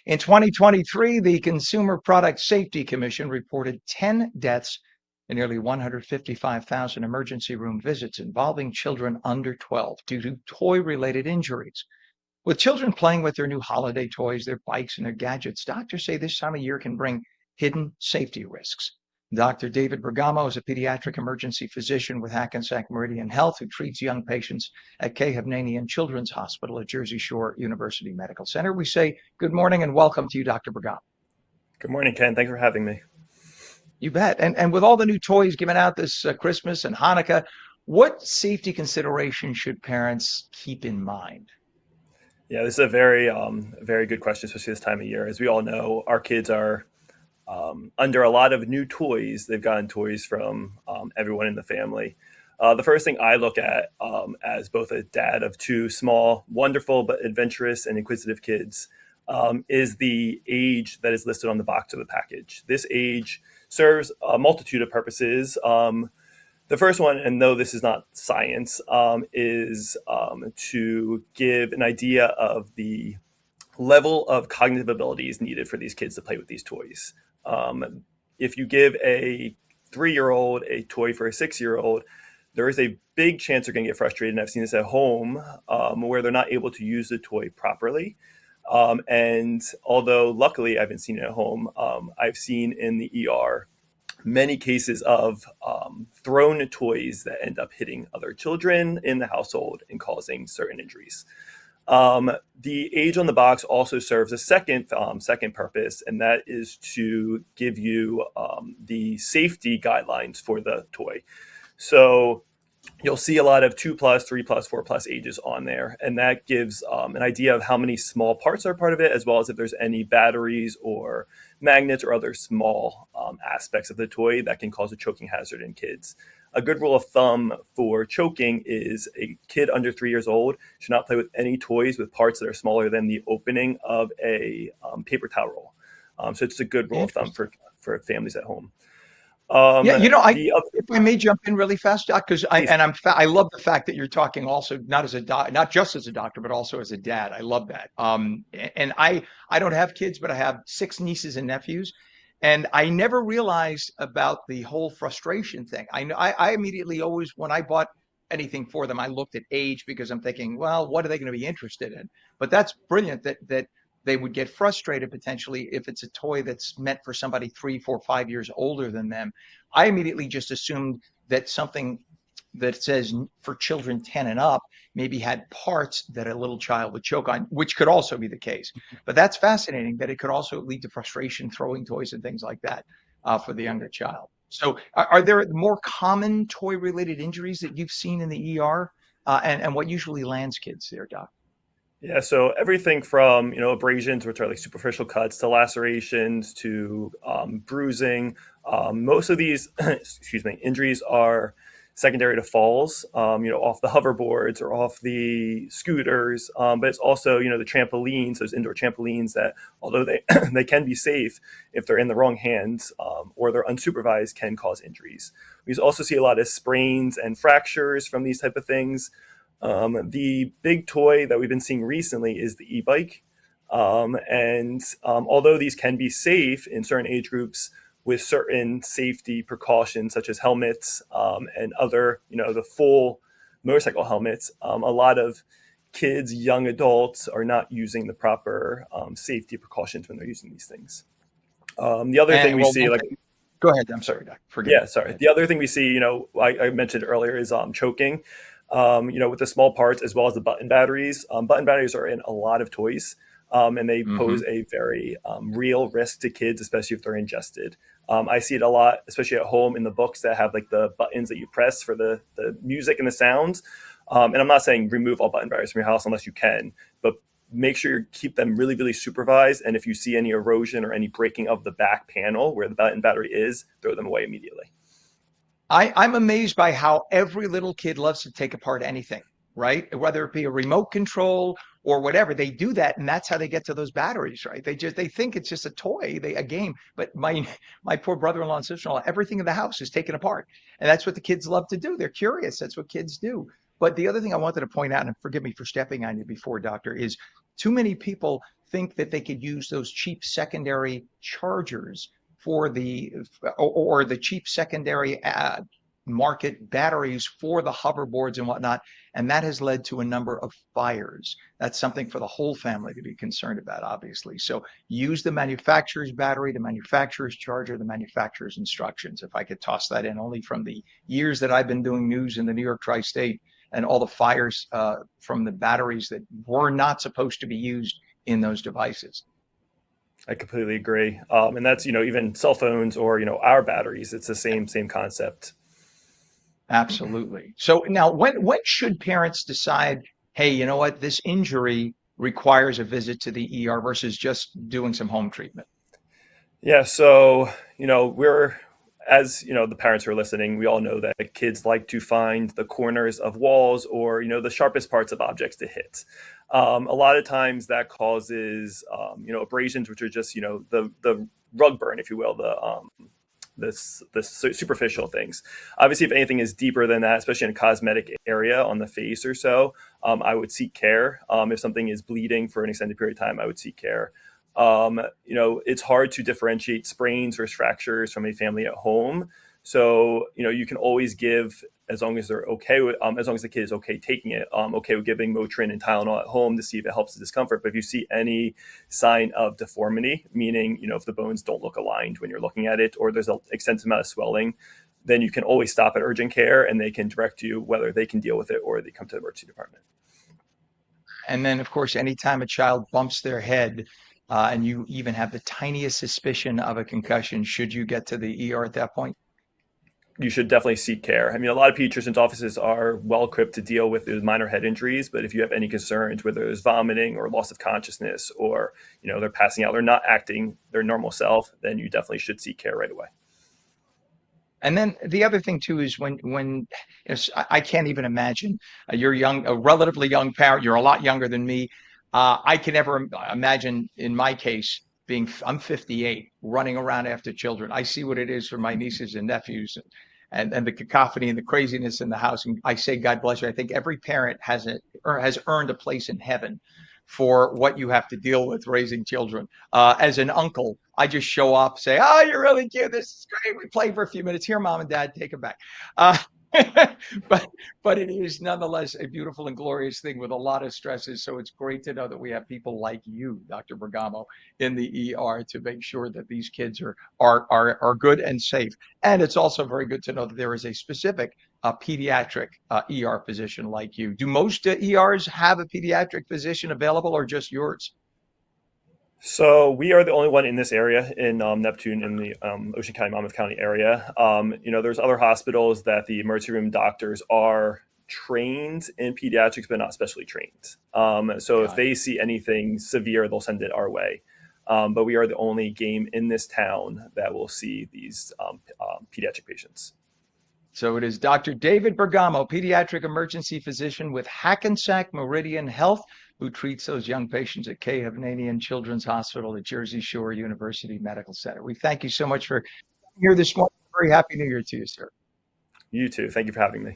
In 2023, the Consumer Product Safety Commission reported 10 deaths and nearly 155,000 emergency room visits involving children under 12 due to toy-related injuries. With children playing with their new holiday toys, their bikes, and their gadgets, doctors say this time of year can bring hidden safety risks. Dr. David Bergamo is a pediatric emergency physician with Hackensack Meridian Health who treats young patients at Hovnanian Children's Hospital at Jersey Shore University Medical Center. We say good morning and welcome to you, Dr. Bergamo. Good morning, Ken. Thanks for having me. You bet. And with all the new toys given out this Christmas and Hanukkah, what safety considerations should parents keep in mind? Yeah, this is a very good question, especially this time of year. As we all know, our kids are under a lot of new toys. They've gotten toys from everyone in the family. The first thing I look at as both a dad of two small, wonderful, but adventurous and inquisitive kids is the age that is listed on the box of the package. This age serves a multitude of purposes. The first one, and though this is not science, is to give an idea of the level of cognitive abilities needed for these kids to play with these toys. If you give a 3-year-old a toy for a 6-year-old, there is a big chance they're going to get frustrated. And I've seen this at home where they're not able to use the toy properly. And although luckily I haven't seen it at home, I've seen in the ER many cases of thrown toys that end up hitting other children in the household and causing certain injuries. The age on the box also serves a second purpose, and that is to give you the safety guidelines for the toy. So you'll see a lot of 2+, 3+, 4+ ages on there, and that gives an idea of how many small parts are part of it, as well as if there's any batteries or magnets or other small aspects of the toy that can cause a choking hazard in kids. A good rule of thumb for choking is a kid under 3 years old should not play with any toys with parts that are smaller than the opening of a paper towel roll. So it's a good rule of thumb for families at home. Yeah, if I may jump in really fast, Doc, because I love the fact that you're talking also not as a not just as a doctor, but also as a dad. I love that. And I don't have kids, but I have 6 nieces and nephews, and I never realized about the whole frustration thing. I immediately always, when I bought anything for them, I looked at age because I'm thinking, well, what are they going to be interested in? But that's brilliant that they would get frustrated potentially if it's a toy that's meant for somebody 3, 4, 5 years older than them. I immediately just assumed that something that says for children 10 and up maybe had parts that a little child would choke on, which could also be the case. But that's fascinating that it could also lead to frustration throwing toys and things like that for the younger child. So are there more common toy-related injuries that you've seen in the ER? And what usually lands kids there, Doc? Yeah, so everything from abrasions, which are like superficial cuts, to lacerations, to bruising. Most of these, excuse me, injuries are secondary to falls. Off the hoverboards or off the scooters. But it's also the trampolines, those indoor trampolines that, although they they can be safe, if they're in the wrong hands or they're unsupervised, can cause injuries. We also see a lot of sprains and fractures from these type of things. The big toy that we've been seeing recently is the e-bike. Although these can be safe in certain age groups with certain safety precautions, such as helmets and other, the full motorcycle helmets, a lot of kids, young adults are not using the proper safety precautions when they're using these things. The other thing we see, go ahead. I'm sorry, Doc. Forgive me. Yeah, sorry. The other thing we see, I mentioned earlier, is choking. With the small parts as well as the button batteries. Button batteries are in a lot of toys, and they pose a very real risk to kids, especially if they're ingested. I see it a lot, especially at home in the books that have like the buttons that you press for the music and the sounds. And I'm not saying remove all button batteries from your house unless you can, but make sure you keep them really, really supervised. And if you see any erosion or any breaking of the back panel where the button battery is, throw them away immediately. I'm amazed by how every little kid loves to take apart anything, right? Whether it be a remote control or whatever, they do that, and that's how they get to those batteries, right? They think it's just a toy, a game. But my poor brother-in-law and sister-in-law, everything in the house is taken apart, and that's what the kids love to do. They're curious. That's what kids do. But the other thing I wanted to point out, and forgive me for stepping on you before, Doctor, is Too many people think that they could use those cheap secondary chargers for or the cheap secondary market batteries for the hoverboards and whatnot. And that has led to a number of fires. That's something for the whole family to be concerned about, obviously. So use the manufacturer's battery, the manufacturer's charger, the manufacturer's instructions. If I could toss that in, only from the years that I've been doing news in the New York tri-state and all the fires from the batteries that were not supposed to be used in those devices. I completely agree. And that's, even cell phones or, our batteries, it's the same concept. Absolutely. So now, when should parents decide, hey, you know what, this injury requires a visit to the ER versus just doing some home treatment? Yeah. So, the parents who are listening, we all know that kids like to find the corners of walls or, the sharpest parts of objects to hit. A lot of times that causes, abrasions, which are just, the rug burn, if you will, the superficial things. Obviously, if anything is deeper than that, especially in a cosmetic area on the face or so, I would seek care. If something is bleeding for an extended period of time, I would seek care. It's hard to differentiate sprains versus fractures from a family at home. So, you can always give, as long as they're okay with, as long as the kid is okay taking it, okay with giving Motrin and Tylenol at home to see if it helps the discomfort. But if you see any sign of deformity, meaning, if the bones don't look aligned when you're looking at it, or there's an extensive amount of swelling, then you can always stop at urgent care and they can direct you whether they can deal with it or they come to the emergency department. And then, of course, anytime a child bumps their head and you even have the tiniest suspicion of a concussion, should you get to the ER at that point? You should definitely seek care. I mean, a lot of pediatricians' offices are well equipped to deal with those minor head injuries, but if you have any concerns, whether there's vomiting or loss of consciousness, or they're passing out, they're not acting their normal self, then you definitely should seek care right away. And then the other thing too is I can't even imagine you're a relatively young parent. You're a lot younger than me. I can never imagine, in my case, I'm 58, running around after children. I see what it is for my nieces and nephews, and the cacophony and the craziness in the house. And I say, God bless you. I think every parent has earned a place in heaven for what you have to deal with raising children. As an uncle, I just show up, say, "Oh, you're really cute. This is great. We play for a few minutes. Here, mom and dad, take it back." Uh, but it is nonetheless a beautiful and glorious thing with a lot of stresses. So it's great to know that we have people like you, Dr. Bergamo, in the ER to make sure that these kids are good and safe. And it's also very good to know that there is a specific pediatric ER physician like you. Do most ERs have a pediatric physician available, or just yours? So we are the only one in this area in Neptune, in the Ocean County, Monmouth County area. There's other hospitals that the emergency room doctors are trained in pediatrics, but not specially trained. So if they see anything severe, they'll send it our way. But we are the only game in this town that will see these pediatric patients. So it is Dr. David Bergamo, pediatric emergency physician with Hackensack Meridian Health, who treats those young patients at Hovnanian Children's Hospital at Jersey Shore University Medical Center. We thank you so much for being here this morning. Very happy New Year to you, sir. You too. Thank you for having me.